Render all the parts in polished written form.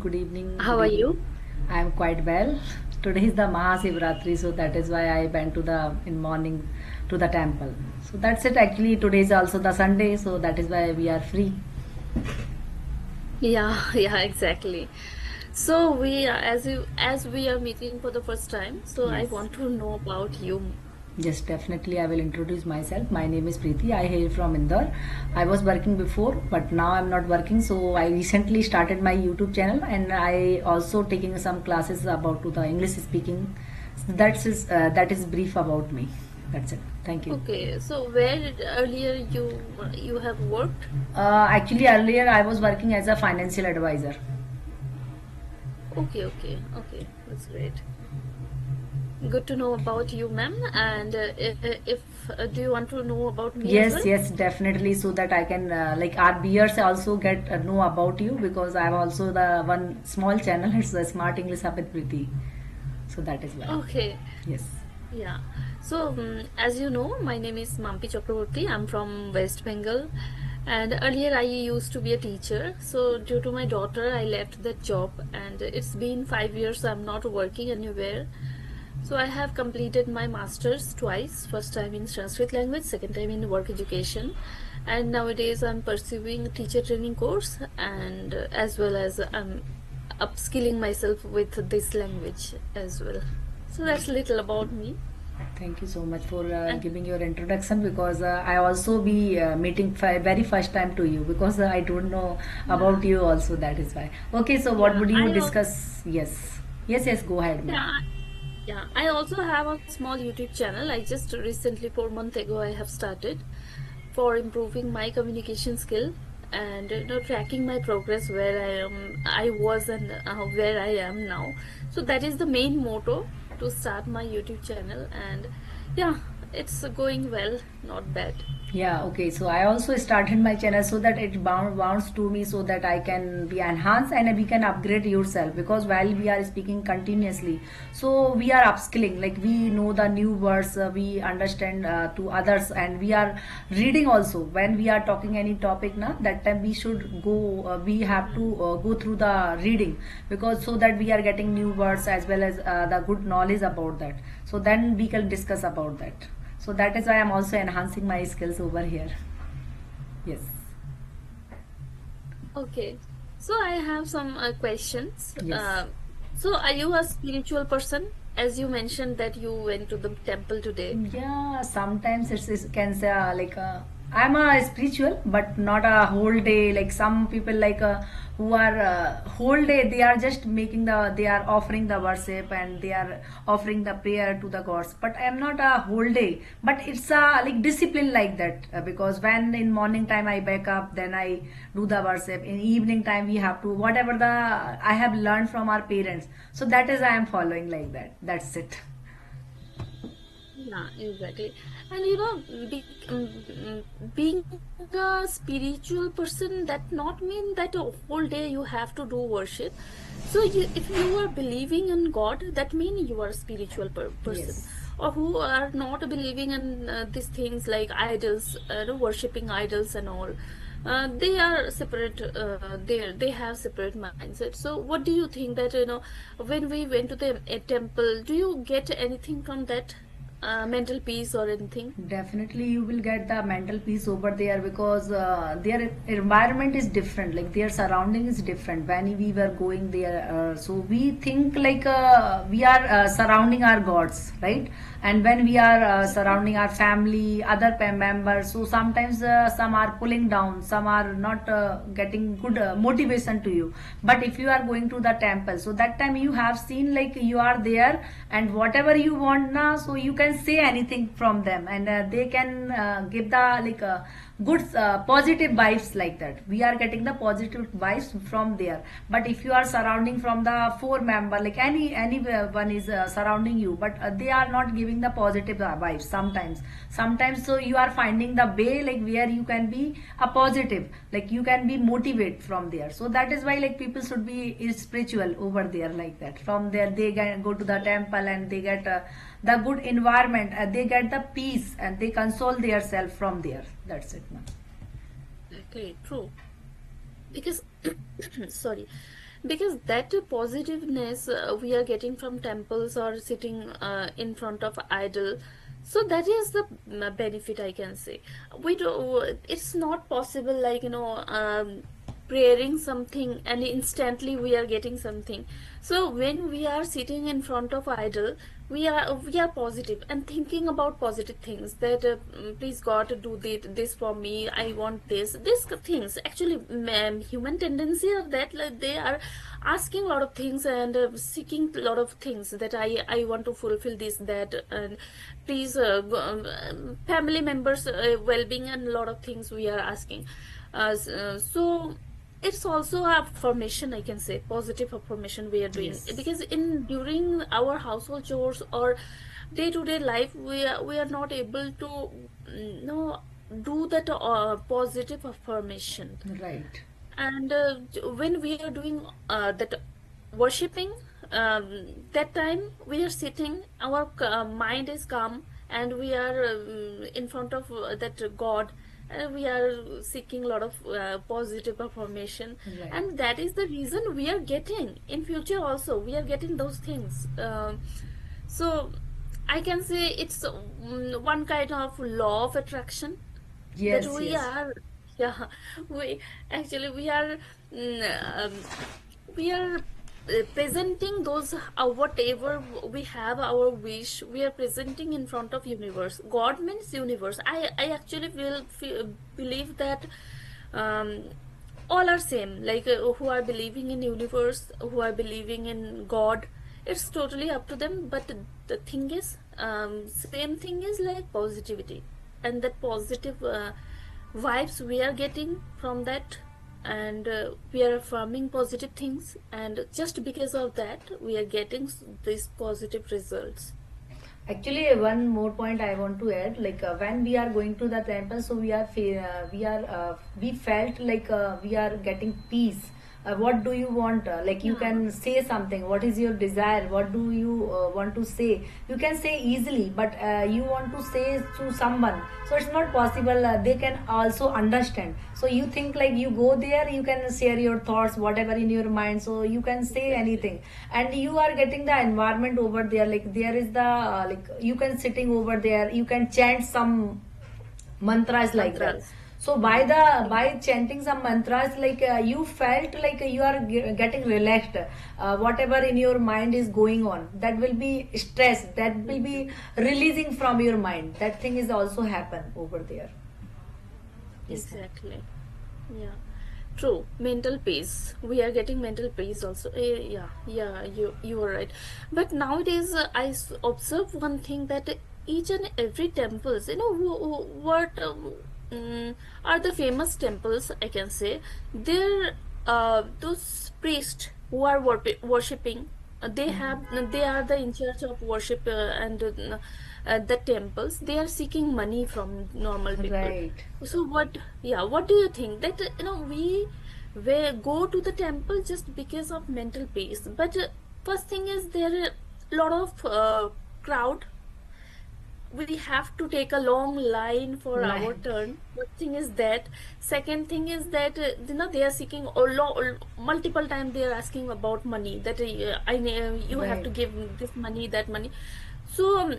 good evening, How good are evening. you? I am quite well. Today is the Mahasivratri, so that is why I went to the in morning to the temple. So that's it. Actually, today is also the Sunday, so that is why we are free. Yeah, yeah, exactly. So as we are meeting for the first time, so I Yes. want to know about you. Yes, definitely. I will introduce myself. My name is Preeti. I hail from Indore. I was working before, but now I'm not working. So I recently started my YouTube channel, and I also taking some classes about to the English speaking. So that is brief about me. That's it. Thank you. Okay, so where earlier you have worked? Actually, earlier I was working as a financial advisor. Okay, okay, okay. That's great. Good to know about you, ma'am. And if do you want to know about me as Yes, well? yes, definitely. So that I can like our viewers also get know about you because I'm also the one small channel. It's the Smart English with Preeti. So that is why. Okay, Yes. yeah. So as you know, my name is Mampi Chakraborty. I'm from West Bengal. And earlier I used to be a teacher. So due to my daughter, I left that job. And it's been 5 years I'm not working anywhere. So I have completed my master's twice. First time in Sanskrit language, second time in work education. And nowadays I'm pursuing teacher training course and as well as I'm upskilling myself with this language as well. So that's little about me. Thank you so much for And giving your introduction because I also be meeting very first time to you because I don't know yeah, about you also. That is why. Okay, so what yeah, would you I also discuss? Yes. Yes, yes. Go ahead, ma'am. yeah, yeah, I also have a small YouTube channel. I just recently 4 months ago I have started for improving my communication skill and tracking my progress where I was and where I am now. So that is the main motto to start my YouTube channel and yeah, it's going well, not bad. Yeah, okay. So I also started my channel so that it bounds to me so that I can be enhanced and we can upgrade yourself because while we are speaking continuously, so we are upskilling. Like we know the new words, we understand to others, and we are reading also. When we are talking any topic, na that time we should go. We have to go through the reading because so that we are getting new words as well as the good knowledge about that. So then we can discuss about that. So that is why I'm also enhancing my skills over here. Yes. Okay, so I have some questions. Yes. So are you a spiritual person? As you mentioned that you went to the temple today. Yeah, sometimes it's can say like I'm a spiritual, but not a whole day. Like some people like who are whole day they are just making they are offering the worship and they are offering the prayer to the gods. But I am not a whole day. But it's a like discipline like that because when in morning time I wake up, then I do the worship. In evening time we have to whatever the I have learned from our parents. So that is I am following like that. That's it. Yeah, exactly. And being a spiritual person, that not mean that a whole day you have to do worship. So if you are believing in God, that mean you are a spiritual person. Yes. Or who are not believing in these things like idols, worshipping idols and all. They are separate. They have separate mindset. So, what do you think that when we went to the temple, do you get anything from that? Mental peace or anything. Definitely, you will get the mental peace over there because their environment is different. Like their surrounding is different. When we were going there, so we think like we are surrounding our gods, right? And when we are surrounding our family, other members, so sometimes some are pulling down, some are not getting good motivation to you. But if you are going to the temple, so that time you have seen like you are there, and whatever you want now, so you can say anything from them, and they can give the like good positive vibes like that. We are getting the positive vibes from there. But if you are surrounding from the four member, like anyone is surrounding you, but they are not giving the positive vibes sometimes. So you are finding the way like where you can be a positive, like you can be motivated from there. So that is why like people should be is spiritual over there like that. From there they can go to the temple and they get the good environment, they get the peace and they console their self from there. That's it, ma'am. Okay, true. Because, sorry, because that positiveness we are getting from temples or sitting in front of idol, so that is the benefit, I can say. We do, it's not possible like, praying something and instantly we are getting something. So when we are sitting in front of idol, we are positive and thinking about positive things, that please God, do this for me, I want this things. Actually, human tendency of that, like, they are asking a lot of things and seeking a lot of things, that I want to fulfill this, that, and please, family members well-being, and a lot of things we are asking. So it's also a affirmation, I can say, positive affirmation we are doing, Yes. because in during our household chores or day-to-day life, we are not able to, no, do that positive affirmation. Right. And when we are doing that worshipping, that time we are sitting, our mind is calm, and we are in front of that God, and we are seeking a lot of positive affirmation. Right. And that is the reason we are getting in future also, we are getting those things. So I can say it's one kind of law of attraction, that Yes, we yes. are, yeah, we actually we are presenting those, whatever we have, our wish, we are presenting in front of universe. God means universe. I actually believe that um, all are same, like, who are believing in universe, who are believing in God, it's totally up to them. But the thing is, same thing is like positivity, and that positive vibes we are getting from that, and we are affirming positive things, and just because of that we are getting these positive results. Actually, one more point I want to add, like when we are going to the temple, so we felt like we are getting peace. What do you want? Like you Yeah, can say something. What is your desire? What do you want to say? You can say easily, but you want to say to someone, so it's not possible. They can also understand. So you think like you go there, you can share your thoughts, whatever in your mind. So you can say exactly. anything, and you are getting the environment over there. Like there is the like you can sitting over there, you can chant some mantras like that. Mantras. So Mm-hmm. by chanting some mantras, like you felt like you are getting relaxed. Whatever in your mind is going on, that will be stress, that will be releasing from your mind. That thing is also happen over there. Yes, ma'am. Exactly. Yeah. True. Mental peace. We are getting mental peace also. Yeah, yeah, you are right. But nowadays, observe one thing, that each and every temples, what are the famous temples, I can say. There, those priests who are worshipping, they are the in charge of worship, and the temples. They are seeking money from normal people. Right. So what, yeah, what do you think, that we go to the temple just because of mental peace, but first thing is there are a lot of crowd, we have to take a long line for our Like turn. First thing is that. Second thing is that they are seeking multiple times, they are asking about money, that I know you have right. to give this money, that money. So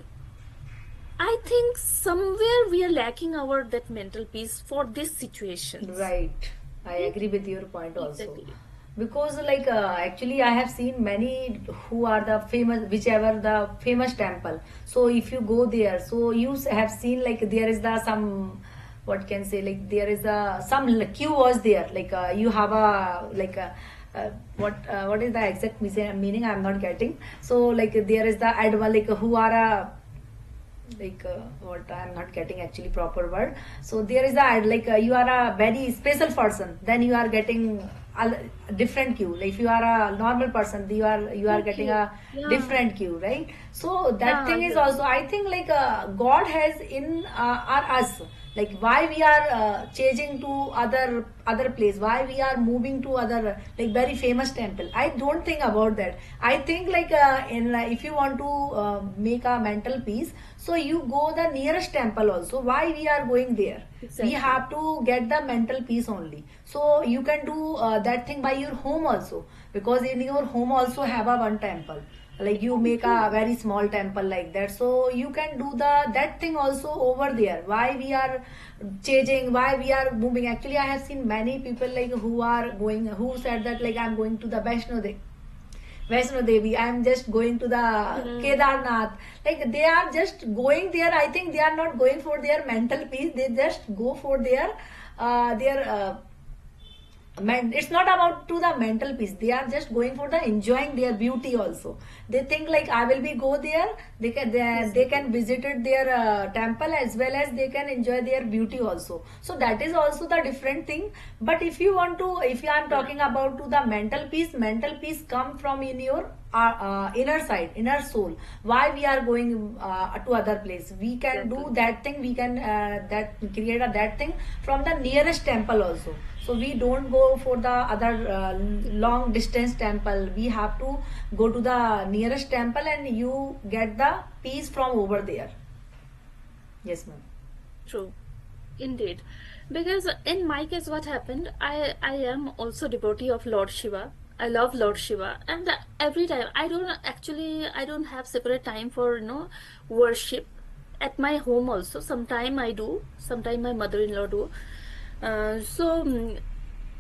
I think somewhere we are lacking our that mental peace for these situations. Right. I Hmm? agree with your point also. Exactly. Because like actually I have seen many who are the famous, whichever the famous temple. So if you go there, so you have seen like there is the some, what can say, like there is a some queue was there. Like you have a like a what is the exact meaning I'm not getting. So like there is the adva, like who are a like what I'm not getting actually proper word. So there is a like you are a very special person, then you are getting a different queue. Like if you are a normal person, you are getting Okay. a Yeah. different queue, right? So that Yeah. thing is Yeah. also, I think like God has in our us. like why we are changing to other place, why we are moving to other like very famous temple. I don't think about that. I think like in if you want to make a mental peace, so you go the nearest temple also. Why we are going there? We Exactly. have to get the mental peace only. So you can do that thing by your home also, because in your home also have a one temple, like you make a True. very small temple like that, so you can do the that thing also over there. Why we are changing, why we are moving? Actually, I have seen many people like who are going, who said that like I'm going to the Vaishno Devi, I'm just going to the Hmm. Kedarnath. Like they are just going there. I think they are not going for their mental peace. They just go for their it's not about to the mental peace. They are just going for the enjoying their beauty also. They think like I will be go there, they Exactly. can visit it their temple, as well as they can enjoy their beauty also. So that is also the different thing. But if you want to, if you am Yeah. talking about to the mental peace come from in your inner side, inner soul. Why we are going to other place? We can do Exactly. that thing, we can that create a that thing from the nearest temple also. So we don't go for the other long distance temple. We have to go to the nearest temple, and you get the peace from over there. Yes, ma'am. True. Indeed. Because in my case, what happened, I am also devotee of Lord Shiva. I love Lord Shiva, and every time I don't have separate time for worship at my home also. Sometime I do, sometime my mother-in-law do.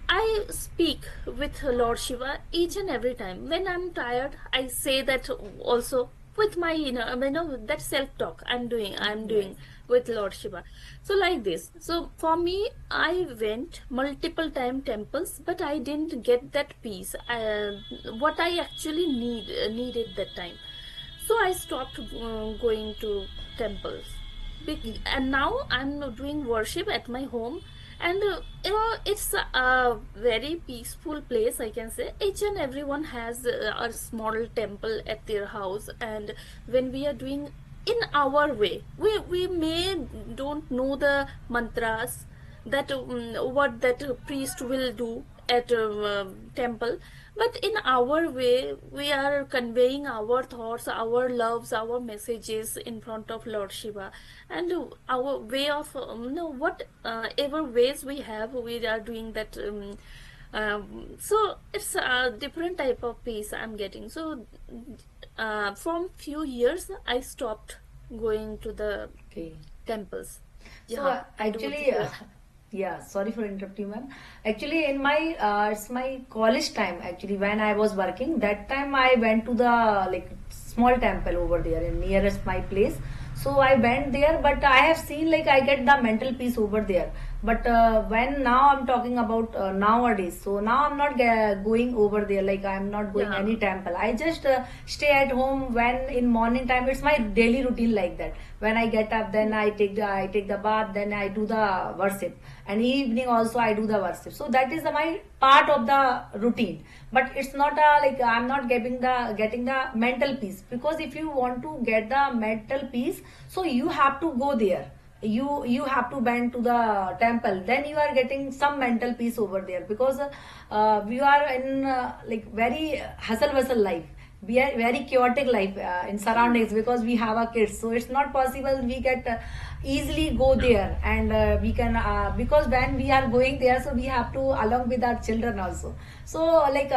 I speak with Lord Shiva each and every time. When I'm tired, I say that also with my that self-talk I'm Right. doing with Lord Shiva. So like this. So for me, I went multiple time temples, but I didn't get that peace. What I actually needed that time. So I stopped going to temples. And now I'm doing worship at my home, and it's a very peaceful place, I can say. Each and everyone has a small temple at their house, and when we are doing in our way, we may don't know the mantras that what that priest will do at temple, but in our way we are conveying our thoughts, our loves, our messages in front of Lord Shiva. And our way of no whatever ways we have, we are doing that. So it's a different type of peace I'm getting. So from few years I stopped going to the Okay. temples. So Yeah, I do actually, this. yeah, sorry for interrupting, ma'am. Actually, in my it's my college time. Actually, when I was working, that time I went to the like small temple over there in nearest my place. So I went there, but I have seen like I get the mental peace over there. But when now I'm talking about nowadays, so now I'm not going over there. Like I'm not going Yeah. any temple. I just stay at home when in morning time. It's my daily routine like that. When I get up, then I take the bath, then I do the worship, and evening also I do the worship. So that is my part of the routine. But it's not a like I'm not getting the mental peace, because if you want to get the mental peace, so you have to go there. You have to bend to the temple, then you are getting some mental peace over there, because we are in like very hustle bustle life. We are very chaotic life in surroundings, because we have our kids, so it's not possible we get easily go there. And we can because when we are going there, so we have to along with our children also. So like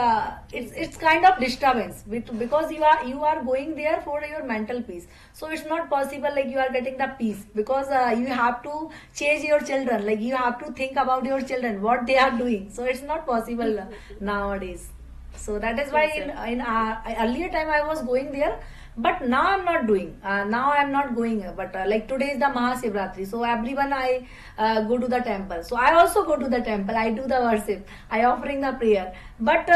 it's Exactly. kind of disturbance because you are going there for your mental peace. So it's not possible like you are getting the peace, because you have to change your children, like you have to think about your children, what they are doing. So it's not possible Exactly. nowadays. So that is why Exactly. in earlier time I was going there, but now I'm not doing. Now I'm not going. But like today is the Mahashivratri, so everyone I go to the temple. So I also go to the temple. I do the worship. I offering the prayer. But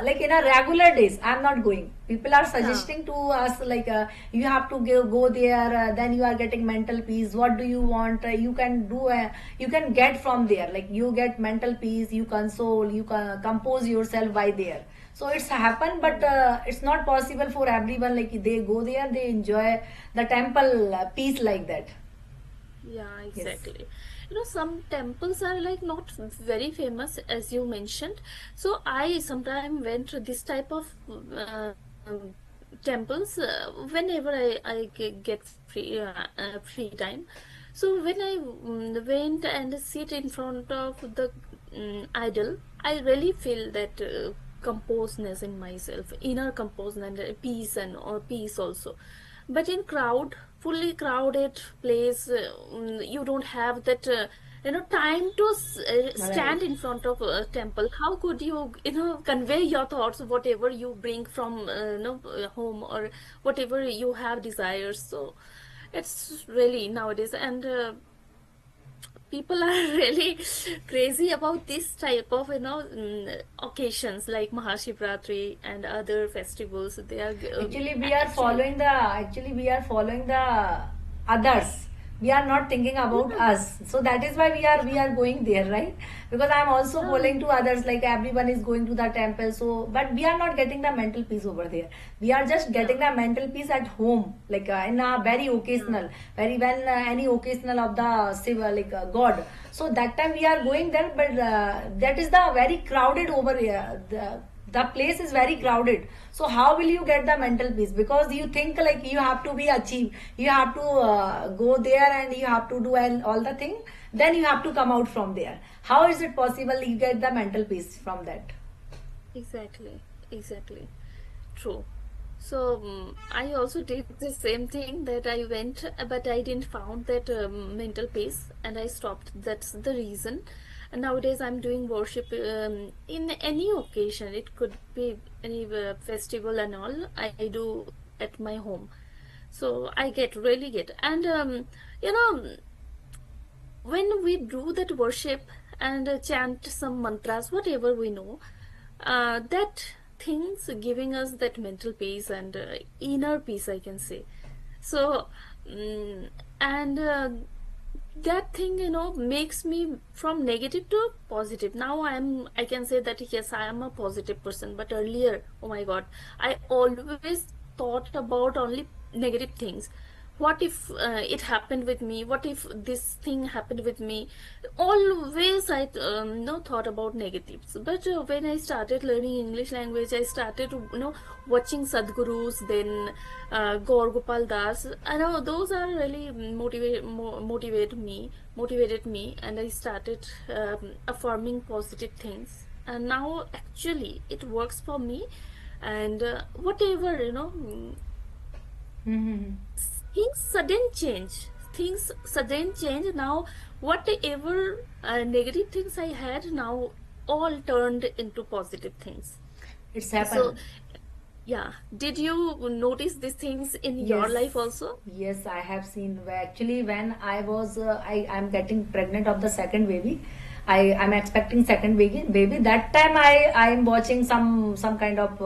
like in a regular days, I'm not going. People are Yeah. suggesting to us like you have to go there. Then you are getting mental peace. What do you want? You can do. You can get from there. Like you get mental peace. You console. You can compose yourself by there. So it's happened, but Hmm. it's not possible for everyone. Like they go there, they enjoy the temple peace like that. Yeah, Yes. exactly. some temples are like not very famous as you mentioned. So I sometimes went to this type of temples whenever I get free time. So when I went and sit in front of the idol, I really feel that composedness in myself, inner composedness and peace, and or peace also. But in crowd, fully crowded place, you don't have that time to stand Right. in front of a temple. How could you convey your thoughts, whatever you bring from home, or whatever you have desires? So it's really nowadays, and people are really crazy about this type of occasions like Mahashivratri and other festivals. They are Actually we are actually, following the others. We are not thinking about yeah, us, so that is why we are going there, right? Because I'm also yeah, following to others, like everyone is going to the temple, so but we are not getting the mental peace over there. We are just yeah, getting the mental peace at home, like in a very yeah, occasional, very when any occasional of the Shiva, god. So that time we are going there, but that is the very crowded over here. The place is very crowded, so how will you get the mental peace? Because you think like you have to be achieved, you have to go there and you have to do all the thing, then you have to come out from there. How is it possible you get the mental peace from that? exactly, exactly. True. So I also did the same thing, that I went, but I didn't found that mental peace, and I stopped. That's the reason. And nowadays I'm doing worship in any occasion. It could be any festival and all. I do at my home. So I really get, and when we do that worship and chant some mantras, whatever we know, that things giving us that mental peace and inner peace, I can say. So and that thing makes me from negative to positive. Now I can say that yes, I am a positive person, but earlier, oh my god, I always thought about only negative things. What if it happened with me? What if this thing happened with me? Always I no thought about negatives. But when I started learning English language, I started watching Sadgurus, then Gaur Gopal Das. I know those are really motivated me, and I started affirming positive things, and now actually it works for me. And whatever Mm-hmm. things sudden change now. Whatever negative things I had, now all turned into positive things. It's So happened. yeah, did you notice these things in your Yes, life also? yes, I have seen. Actually, when I was, I'm getting pregnant of the second baby. I'm expecting second baby. That time I'm watching some kind of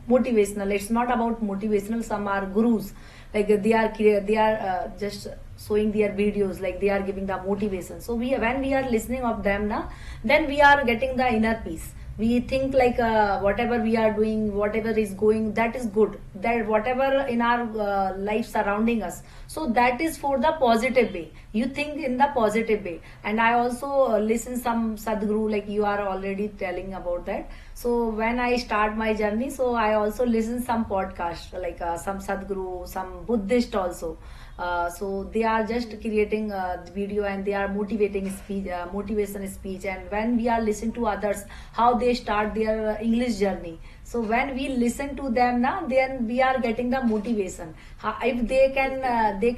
motivational. It's not about motivational. Some are gurus, like they are just showing their videos, like they are giving the motivation. So when we are listening of them now, then we are getting the inner peace. We think like whatever we are doing, whatever is going, that is good, that whatever in our life surrounding us, so that is for the positive way. You think in the positive way. And I also listen some sadguru, like you are already telling about that. So when I start my journey, so I also listen some podcast, like some sadguru, some buddhist also. So they are just creating the video, and they are motivating speech, motivation speech. And when we are listening to others, how they start their English journey, so when we listen to them now, then we are getting the motivation. If they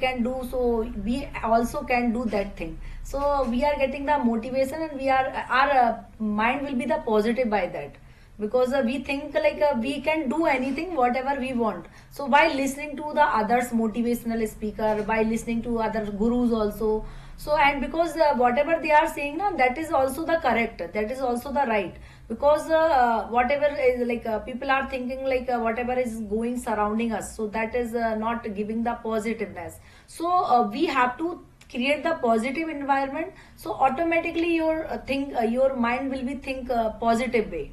can do, so we also can do that thing. So we are getting the motivation, and we are our mind will be the positive by that. Because we think like we can do anything whatever we want. So by listening to the others motivational speaker, by listening to other gurus also, so and because whatever they are saying now, that is also the correct, that is also the right. Because whatever is like people are thinking like whatever is going surrounding us, so that is not giving the positiveness. So we have to create the positive environment, so automatically your think your mind will be think positive way.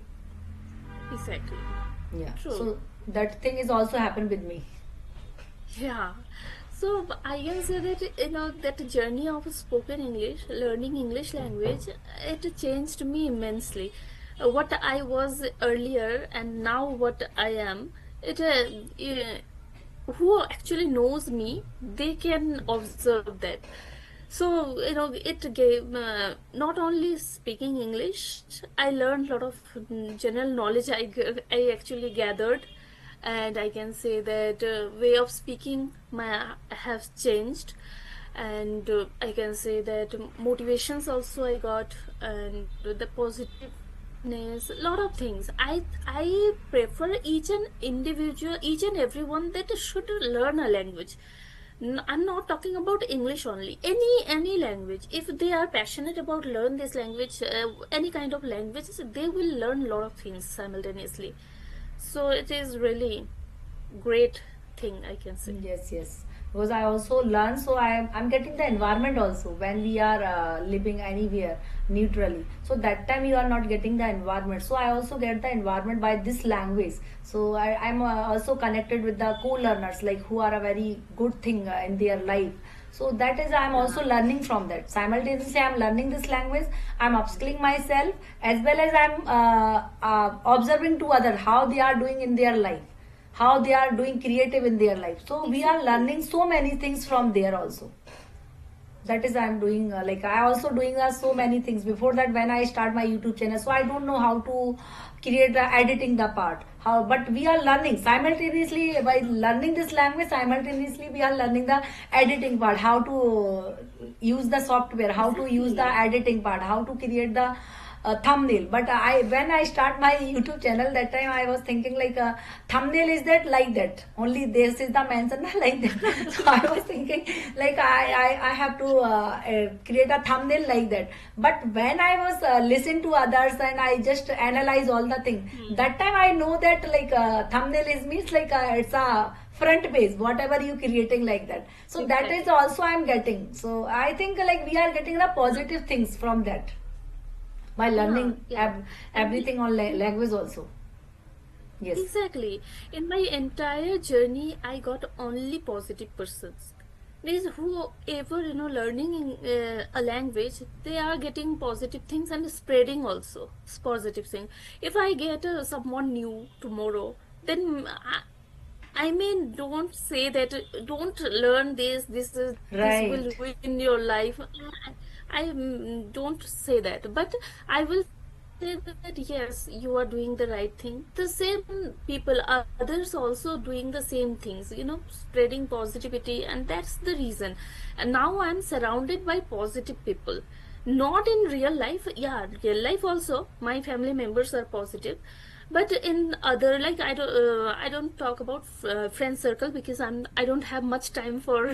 Exactly. Yeah, True. so that thing is also happened with me. Yeah. So I can say that that journey of spoken English, learning English language, it changed me immensely. What I was earlier and now what I am, it who actually knows me, they can observe that. So it gave not only speaking English, I learned a lot of general knowledge. I actually gathered, and I can say that way of speaking my have changed, and I can say that motivations also I got, and the positiveness, a lot of things. I prefer each and individual, each and everyone that should learn a language. I'm not talking about English only. Any language. If they are passionate about learn this language, any kind of languages, they will learn a lot of things simultaneously. So it is really great thing, I can say. Yes, yes. Because I also learn, so I'm getting the environment also when we are living anywhere neutrally. So that time you are not getting the environment. So I also get the environment by this language. So I'm also connected with the co-learners, like who are a very good thing in their life. So that is I'm Yeah, also learning from that. Simultaneously, I'm learning this language. I'm upskilling myself as well as I'm observing to other how they are doing in their life, how they are doing creative in their life. So we are exactly. learning so many things from there also. That is I'm doing like I also doing so many things before that when I start my YouTube channel. So I don't know how to create the editing the part how, but we are learning simultaneously by learning this language. Simultaneously we are learning the editing part, how to use the software, how to use the Exactly. editing part, how to create the thumbnail. But I when I start my YouTube channel, that time I was thinking like thumbnail is that like that only, this is the mention like that. So I was thinking like I have to create a thumbnail like that. But when I was listen to others and I just analyze all the thing, Hmm. that time I know that like thumbnail is means like it's a front page whatever you creating like that. So that is Exactly. also I'm getting. So I think like we are getting the Yeah. positive things from that by Yeah. learning Yeah. And everything on language also. Yes. exactly. In my entire journey, I got only positive persons. Means whoever learning a language, they are getting positive things and spreading also positive things. If I get someone new tomorrow, then I mean, don't say that. Don't learn this. This will Right. ruin your life. I don't say that, but I will say that yes, you are doing the right thing. The same people, others also doing the same things. Spreading positivity, and that's the reason. And now I'm surrounded by positive people. Not in real life, yeah, real life also. My family members are positive, but in other, like, I don't talk about friend circle, because I don't have much time for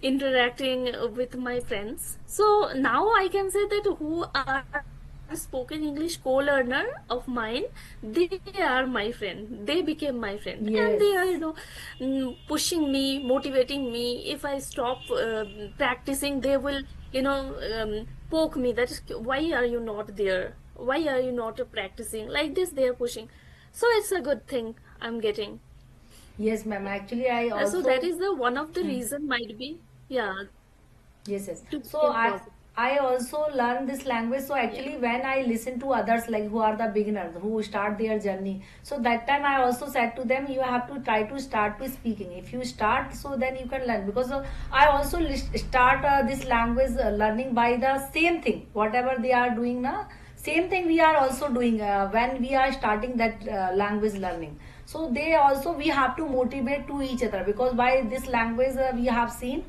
interacting with my friends. So now I can say that who are spoken English co-learner of mine, they are my friend, they became my friend, and Yes. they are pushing me, motivating me. If I stop practicing, they will poke me, that is, why are you not there, why are you not practicing, like this they are pushing. So it's a good thing I'm getting. Yes, ma'am. Actually, I So that also. is the one of the Hmm. reason might be, yeah, Yes, yes. to So become I positive. I also learn this language. So Yeah. actually, when I listen to others like who are the beginners who start their journey, so that time I also said to them, you have to try to start with speaking. If you start, so then you can learn. Because I also start this language learning by the same thing, whatever they are doing now. Same thing we are also doing when we are starting that language learning. So they also we have to motivate to each other, because by this language we have seen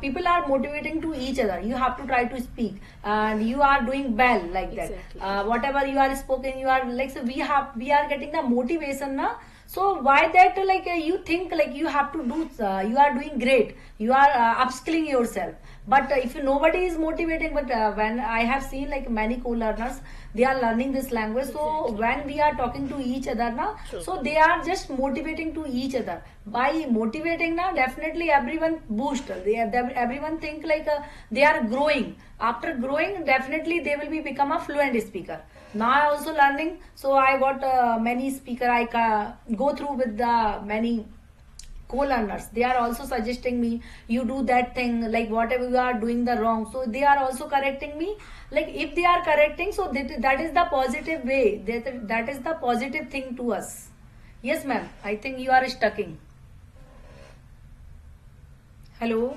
people are motivating to each other. You have to try to speak and you are doing well like that. Exactly. Whatever you are spoken, you are like, so we are getting the motivation now. So why that like you think like you have to do you are doing great, you are upskilling yourself. But if nobody is motivating, but when I have seen like many co-learners, they are learning this language. So Exactly. when we are talking to each other now, True. so they are just motivating to each other. By motivating now, definitely everyone boost, everyone think like they are growing. After growing, definitely they will be become a fluent speaker. Now I also learning, so I got many speaker. I go through with the many co-learners, they are also suggesting me, you do that thing, like whatever you are doing the wrong, so they are also correcting me. Like if they are correcting, so that is the positive way, that is the positive thing to us. Yes ma'am, I think you are stucking. Hello.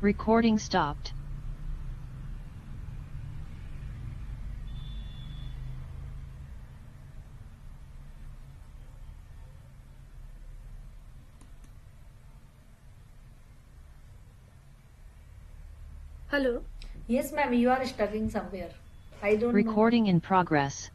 Recording stopped. Hello. Yes ma'am, you are stucking somewhere, I don't know. Recording in progress.